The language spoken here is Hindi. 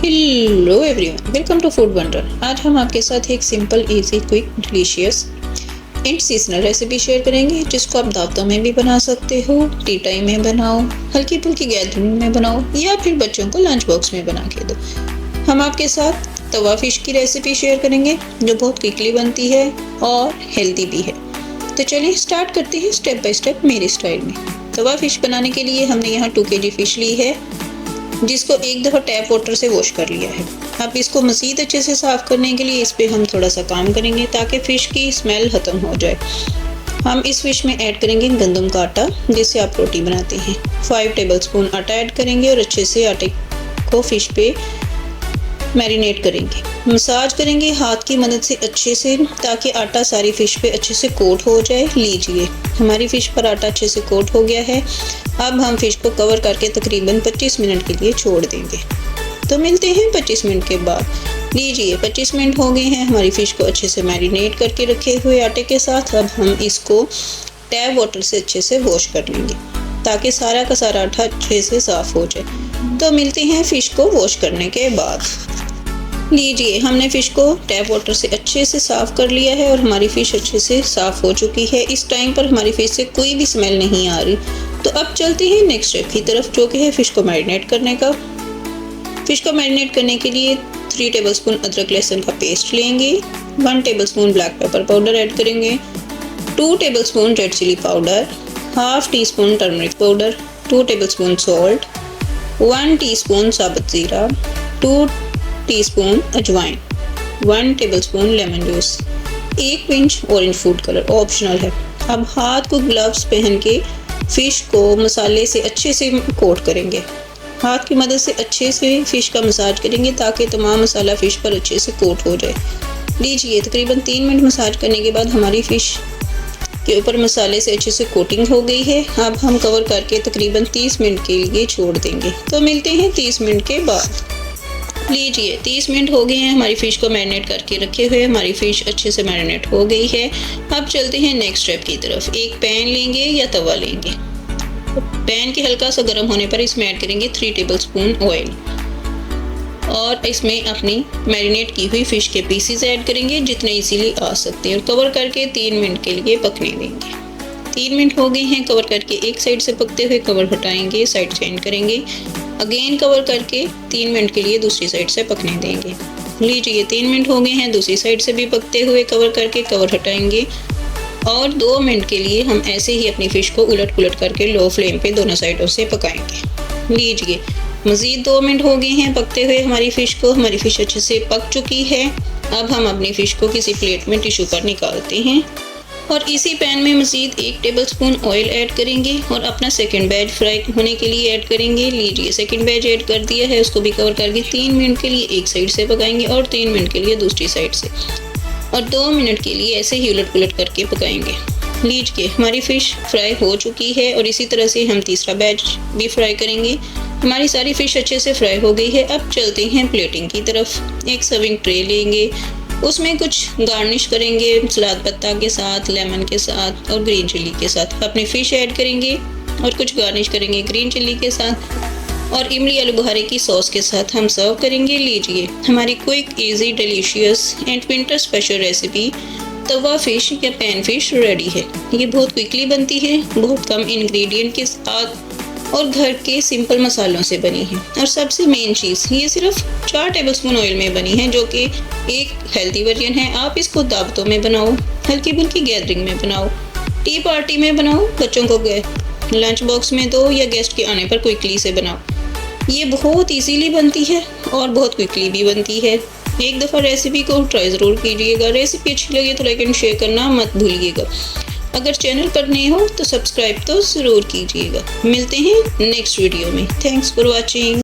Hello everyone, welcome to food wonder. आज हम आपके साथ एक simple, easy, quick, delicious and seasonal recipe share करेंगे जिसको आप दावतों में भी बना सकते हो, टी टाइम में बनाओ, हल्की फुल्की गैदरिंग में बनाओ या फिर बच्चों को लंच बॉक्स में बना के दो। हम आपके साथ तवा फिश की रेसिपी शेयर करेंगे जो बहुत क्विकली बनती है और हेल्दी भी है। तो चलिए स्टार्ट करते हैं स्टेप बाय स्टेप मेरे स्टाइल में। तवा फिश बनाने के लिए हमने यहाँ 2 kg फिश ली है जिसको एक दफ़ा टैप वाटर से वॉश कर लिया है। अब इसको मज़ीद अच्छे से साफ़ करने के लिए इस पर हम थोड़ा सा काम करेंगे ताकि फ़िश की स्मेल ख़त्म हो जाए। हम इस फिश में ऐड करेंगे गंदम का आटा जिससे आप रोटी बनाते हैं। 5 टेबलस्पून आटा ऐड करेंगे और अच्छे से आटे को फ़िश पे मैरिनेट करेंगे। मसाज करेंगे हाथ की मदद से अच्छे से ताकि आटा सारी फ़िश पे अच्छे से कोट हो जाए। लीजिए हमारी फ़िश पर आटा अच्छे से कोट हो गया है। अब हम फ़िश को कवर करके तकरीबन 25 मिनट के लिए छोड़ देंगे। तो मिलते हैं 25 मिनट के बाद। लीजिए 25 मिनट हो गए हैं हमारी फ़िश को अच्छे से मैरिनेट करके रखे हुए आटे के साथ। अब हम इसको टैप वाटर से अच्छे से वॉश कर लेंगे ताकि सारा का सारा आटा अच्छे से साफ़ हो जाए। तो मिलते हैं फ़िश को वॉश करने के बाद। लीजिए हमने फ़िश को टैप वाटर से अच्छे से साफ़ कर लिया है और हमारी फ़िश अच्छे से साफ़ हो चुकी है। इस टाइम पर हमारी फ़िश से कोई भी स्मेल नहीं आ रही। तो अब चलते हैं नेक्स्ट स्टेप की तरफ जो कि है फ़िश को मैरिनेट करने का। फ़िश को मैरिनेट करने के लिए 3 टेबलस्पून अदरक लहसुन का पेस्ट लेंगे, 1 tablespoon black pepper powder add करेंगे, 2 tablespoon red chilli powder, half teaspoon turmeric powder, 2 tablespoon salt, 1 teaspoon साबुत ज़ीरा, 2 टीस्पून अजवाइन, 1 tablespoon lemon juice, 1 pinch orange food colour optional है। अब हाथ को ग्लव्स पहन के फ़िश को मसाले से अच्छे से कोट करेंगे। हाथ की मदद से अच्छे से फ़िश का मसाज करेंगे ताकि तमाम मसाला फ़िश पर अच्छे से कोट हो जाए। लीजिए तकरीबन 3 मिनट मसाज करने के बाद हमारी फ़िश के ऊपर मसाले से अच्छे से कोटिंग हो गई है। अब हम कवर करके तकरीबन 30 मिनट के लिए छोड़ देंगे। तो मिलते हैं 30 मिनट के बाद। लीजिए 30 मिनट हो गए हैं हमारी फ़िश को मैरिनेट करके रखे हुए। हमारी फ़िश अच्छे से मैरिनेट हो गई है। अब चलते हैं नेक्स्ट स्टेप की तरफ। एक पैन लेंगे या तवा लेंगे। पैन के हल्का सा गर्म होने पर इसमें ऐड करेंगे 3 टेबलस्पून ऑयल और इसमें अपनी मैरिनेट की हुई फ़िश के पीसेस ऐड करेंगे जितने इजीली आ सकते हैं और कवर करके 3 मिनट के लिए पकने देंगे। 3 मिनट हो गए हैं कवर करके एक साइड से पकते हुए। कवर हटाएंगे, साइड चेंज करेंगे, अगेन कवर करके 3 मिनट के लिए दूसरी साइड से पकने देंगे। लीजिए 3 मिनट हो गए हैं दूसरी साइड से भी पकते हुए। कवर करके कवर हटाएंगे और 2 मिनट के लिए हम ऐसे ही अपनी फ़िश को उलट पुलट करके लो फ्लेम पे दोनों साइडों से पकाएंगे। लीजिए मज़ीद 2 मिनट हो गए हैं पकते हुए हमारी फ़िश को। हमारी फ़िश अच्छे से पक चुकी है। अब हम अपनी फ़िश को किसी प्लेट में टिश्यू पर निकालते हैं और इसी पैन में मज़ीद 1 टेबलस्पून ऑयल ऐड करेंगे और अपना सेकंड बैच फ्राई होने के लिए ऐड करेंगे। लीजिए सेकंड बैच ऐड कर दिया है। उसको भी कवर करके 3 मिनट के लिए एक साइड से पकाएंगे और 3 मिनट के लिए दूसरी साइड से और 2 मिनट के लिए ऐसे ही उलट पुलट करके पकाएंगे। लीजिए हमारी फ़िश फ्राई हो चुकी है और इसी तरह से हम तीसरा बैच भी फ्राई करेंगे। हमारी सारी फ़िश अच्छे से फ्राई हो गई है। अब चलते हैं प्लेटिंग की तरफ। एक सर्विंग ट्रे लेंगे, उसमें कुछ गार्निश करेंगे सलाद पत्ता के साथ, लेमन के साथ और ग्रीन चिल्ली के साथ। अपनी फ़िश ऐड करेंगे और कुछ गार्निश करेंगे ग्रीन चिल्ली के साथ और इमली आलू बुखारे की सॉस के साथ हम सर्व करेंगे। लीजिए हमारी quick, easy, delicious and winter special recipe Tawa fish या पैन फ़िश रेडी है। ये बहुत क्विकली बनती है, बहुत कम इंग्रेडिएंट के साथ और घर के सिंपल मसालों से बनी है। और सबसे मेन चीज़ ये सिर्फ 4 टेबलस्पून ऑयल में बनी है जो कि एक हेल्दी वर्जन है। आप इसको दावतों में बनाओ, हल्की फुल्की गैदरिंग में बनाओ, टी पार्टी में बनाओ, बच्चों को लंच बॉक्स में दो या गेस्ट के आने पर क्विकली से बनाओ। ये बहुत इजीली बनती है और बहुत क्विकली भी बनती है। एक दफ़ा रेसिपी को ट्राई ज़रूर कीजिएगा। रेसिपी अच्छी लगे तो लाइक एंड शेयर करना मत भूलिएगा। अगर चैनल पर नए हो तो सब्सक्राइब तो ज़रूर कीजिएगा। मिलते हैं नेक्स्ट वीडियो में। Thanks for watching.